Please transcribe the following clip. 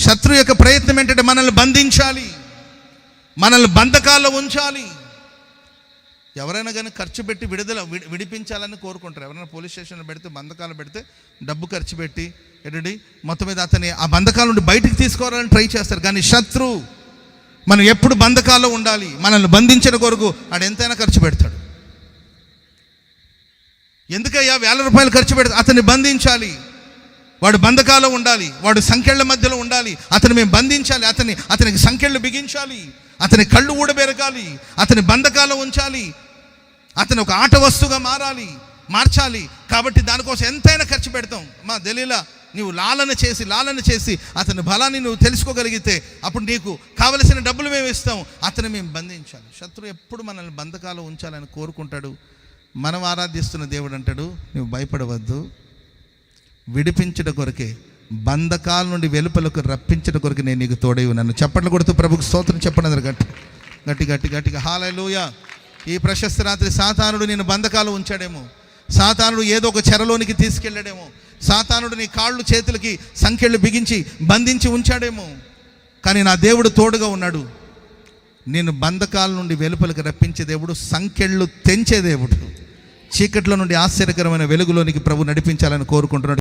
శత్రు యొక్క ప్రయత్నం ఏంటంటే మనల్ని బంధించాలి, మనల్ని బంధకాల్లో ఉంచాలి. ఎవరైనా కానీ ఖర్చు పెట్టి విడిపించాలని కోరుకుంటారు. ఎవరైనా పోలీస్ స్టేషన్లో పెడితే, బంధకాలు పెడితే డబ్బు ఖర్చు పెట్టి ఏంటండి మొత్తం మీద అతని ఆ బంధకాల నుండి బయటికి తీసుకోవాలని ట్రై చేస్తారు. కానీ శత్రు మనం ఎప్పుడు బంధకాల్లో ఉండాలి, మనల్ని బంధించిన కొరకు ఆడు ఎంతైనా ఖర్చు పెడతాడు. ఎందుకయ్యా 1000 రూపాయలు ఖర్చు పెడతా? అతన్ని బంధించాలి, వాడు బంధకాల్లో ఉండాలి, వాడు సంకెళ్ళ మధ్యలో ఉండాలి, అతను మేము బంధించాలి, అతనికి సంకెళ్ళు బిగించాలి, అతని కళ్ళు ఊడబెరగాలి, అతని బంధకాల్లో ఉంచాలి, అతను ఒక ఆట వస్తువుగా మార్చాలి. కాబట్టి దానికోసం ఎంతైనా ఖర్చు పెడతాం. మా దలీలా, నీవు లాలన చేసి అతని బలాన్ని నువ్వు తెలుసుకోగలిగితే అప్పుడు నీకు కావలసిన డబ్బులు మేము ఇస్తాం. అతను మేము బంధించాలి. శత్రువు ఎప్పుడు మనల్ని బంధకాలు ఉంచాలని కోరుకుంటాడు. మనం ఆరాధిస్తున్న దేవుడు అంటాడు, నువ్వు భయపడవద్దు, విడిపించడం కొరకే, బంధకాల నుండి వెలుపలకు రప్పించడం కొరకు నేను నీకు తోడై ఉన్నాను. చప్పట్లు కొడుతూ ప్రభుకు స్తోత్రం చెప్పండి అందరు గట్టిగా హల్లెలూయా. ఈ ప్రశస్త రాత్రి సాతానుడు నేను బంధకాలు ఉంచాడేమో, సాతానుడు ఏదో ఒక చెరలోనికి తీసుకెళ్ళాడేమో, సాతానుడు నీ కాళ్ళు చేతులకి సంకెళ్ళు బిగించి బంధించి ఉంచాడేమో. కానీ నా దేవుడు తోడుగా ఉన్నాడు. నేను బంధకాల నుండి వెలుపలికి రప్పించే దేవుడు, సంకెళ్ళు తెంచే దేవుడు. చీకట్లో నుండి ఆశ్చర్యకరమైన వెలుగులోనికి ప్రభు నడిపించాలని కోరుకుంటున్నాడు.